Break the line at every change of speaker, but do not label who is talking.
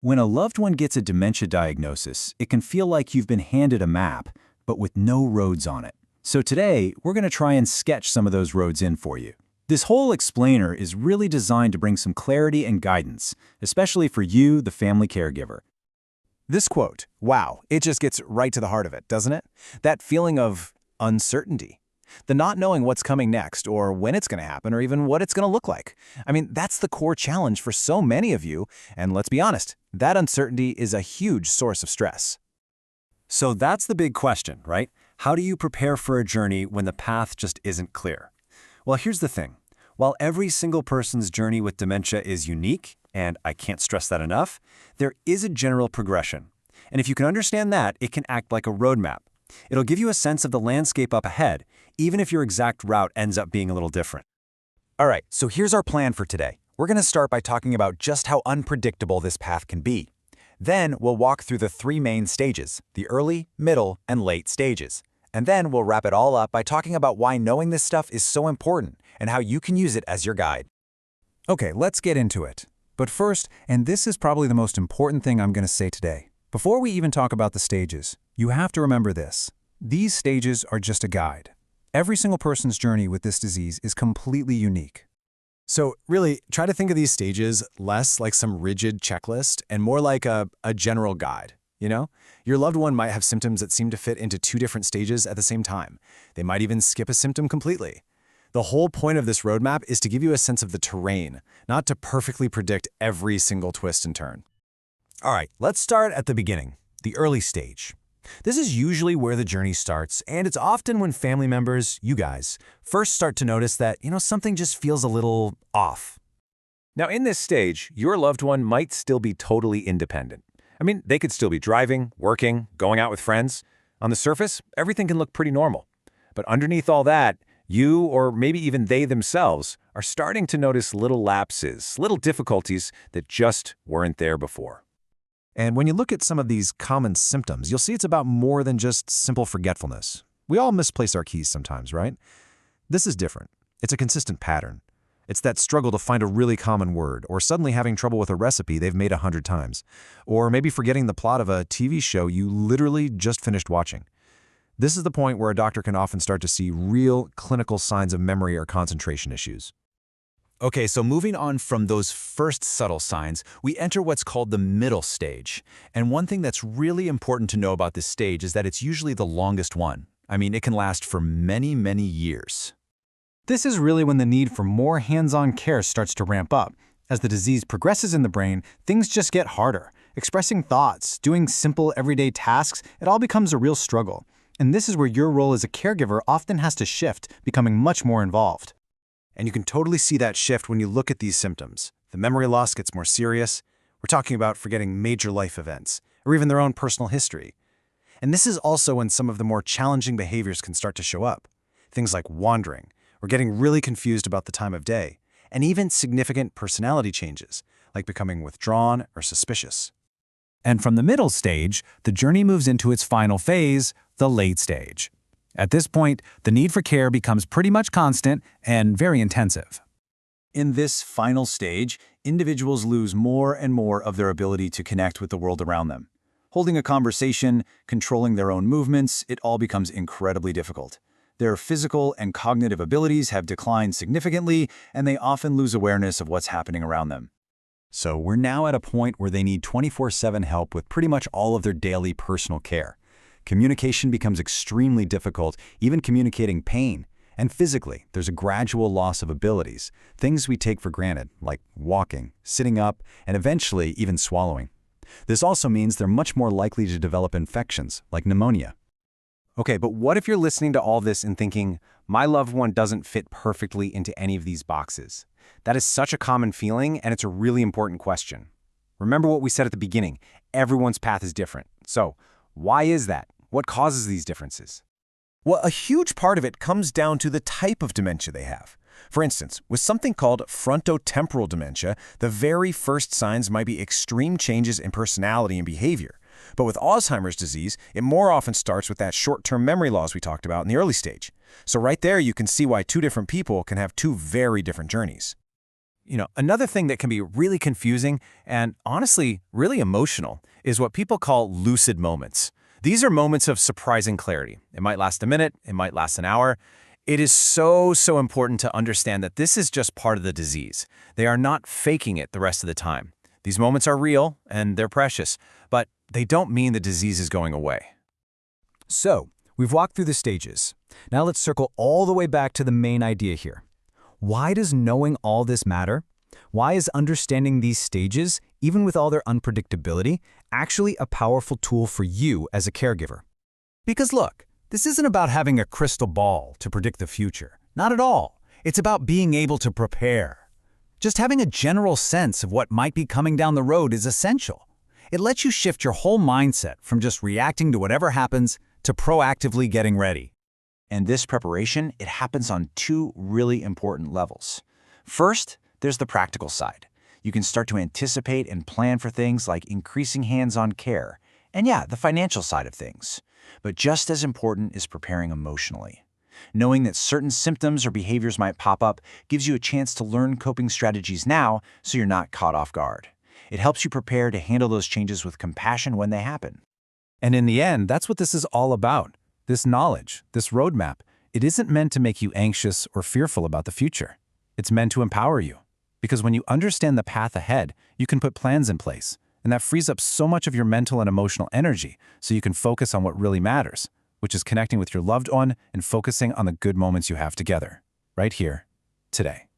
When a loved one gets a dementia diagnosis, it can feel like you've been handed a map, but with no roads on it. So today, we're going to try and sketch some of those roads in for you. This whole explainer is really designed to bring some clarity and guidance, especially for you, the family caregiver.
This quote, wow, it just gets right to the heart of it, doesn't it? That feeling of uncertainty. The not knowing what's coming next, or when it's going to happen, or even what it's going to look like. I mean, that's the core challenge for so many of you, and let's be honest, that uncertainty is a huge source of stress.
So that's the big question, right? How do you prepare for a journey when the path just isn't clear? Well, here's the thing. While every single person's journey with dementia is unique, and I can't stress that enough, there is a general progression. And if you can understand that, it can act like a roadmap. It'll give you a sense of the landscape up ahead, even if your exact route ends up being a little different.
All right, so here's our plan for today. We're going to start by talking about just how unpredictable this path can be. Then we'll walk through the three main stages, the early, middle, and late stages. And then we'll wrap it all up by talking about why knowing this stuff is so important and how you can use it as your guide.
Okay, let's get into it. But first, and this is probably the most important thing I'm going to say today, before we even talk about the stages, you have to remember this. These stages are just a guide. Every single person's journey with this disease is completely unique.
So really, try to think of these stages less like some rigid checklist and more like a general guide. You know, your loved one might have symptoms that seem to fit into two different stages at the same time. They might even skip a symptom completely. The whole point of this roadmap is to give you a sense of the terrain, not to perfectly predict every single twist and turn. All right, let's start at the beginning, the early stage. This is usually where the journey starts, and it's often when family members, you guys, first start to notice that, something just feels a little off.
Now, in this stage, your loved one might still be totally independent. I mean, they could still be driving, working, going out with friends. On the surface, everything can look pretty normal. But underneath all that, you, or maybe even they themselves, are starting to notice little lapses, little difficulties that just weren't there before.
And when you look at some of these common symptoms, you'll see it's about more than just simple forgetfulness. We all misplace our keys sometimes, right? This is different. It's a consistent pattern. It's that struggle to find a really common word, or suddenly having trouble with a recipe they've made 100 times, or maybe forgetting the plot of a TV show you literally just finished watching. This is the point where a doctor can often start to see real clinical signs of memory or concentration issues. Okay, so moving on from those first subtle signs, we enter what's called the middle stage. And one thing that's really important to know about this stage is that it's usually the longest one. I mean, it can last for many, many years.
This is really when the need for more hands-on care starts to ramp up. As the disease progresses in the brain, things just get harder. Expressing thoughts, doing simple everyday tasks, it all becomes a real struggle. And this is where your role as a caregiver often has to shift, becoming much more involved.
And you can totally see that shift when you look at these symptoms. The memory loss gets more serious. We're talking about forgetting major life events, or even their own personal history. And this is also when some of the more challenging behaviors can start to show up. Things like wandering, or getting really confused about the time of day, and even significant personality changes, like becoming withdrawn or suspicious.
And from the middle stage, the journey moves into its final phase, the late stage. At this point, the need for care becomes pretty much constant and very intensive.
In this final stage, individuals lose more and more of their ability to connect with the world around them. Holding a conversation, controlling their own movements, it all becomes incredibly difficult. Their physical and cognitive abilities have declined significantly, and they often lose awareness of what's happening around them. So we're now at a point where they need 24/7 help with pretty much all of their daily personal care. Communication becomes extremely difficult, even communicating pain. And physically, there's a gradual loss of abilities, things we take for granted, like walking, sitting up, and eventually even swallowing. This also means they're much more likely to develop infections, like pneumonia.
Okay, but what if you're listening to all this and thinking, my loved one doesn't fit perfectly into any of these boxes? That is such a common feeling, and it's a really important question. Remember what we said at the beginning, everyone's path is different. So, why is that? What causes these differences? Well, a huge part of it comes down to the type of dementia they have. For instance, with something called frontotemporal dementia, the very first signs might be extreme changes in personality and behavior. But with Alzheimer's disease, it more often starts with that short-term memory loss we talked about in the early stage. So right there, you can see why two different people can have two very different journeys. Another thing that can be really confusing and honestly really emotional is what people call lucid moments. These are moments of surprising clarity. It might last a minute, it might last an hour. It is so important to understand that this is just part of the disease. They are not faking it the rest of the time. These moments are real and they're precious, but they don't mean the disease is going away.
So, we've walked through the stages. Now let's circle all the way back to the main idea here. Why does knowing all this matter? Why is understanding these stages, even with all their unpredictability, actually a powerful tool for you as a caregiver? Because look, this isn't about having a crystal ball to predict the future. Not at all. It's about being able to prepare. Just having a general sense of what might be coming down the road is essential. It lets you shift your whole mindset from just reacting to whatever happens to proactively getting ready.
And this preparation, it happens on two really important levels. First, there's the practical side. You can start to anticipate and plan for things like increasing hands-on care, and the financial side of things. But just as important is preparing emotionally. Knowing that certain symptoms or behaviors might pop up gives you a chance to learn coping strategies now so you're not caught off guard. It helps you prepare to handle those changes with compassion when they happen.
And in the end, that's what this is all about. This knowledge, this roadmap, it isn't meant to make you anxious or fearful about the future. It's meant to empower you. Because when you understand the path ahead, you can put plans in place. And that frees up so much of your mental and emotional energy so you can focus on what really matters, which is connecting with your loved one and focusing on the good moments you have together, right here, today.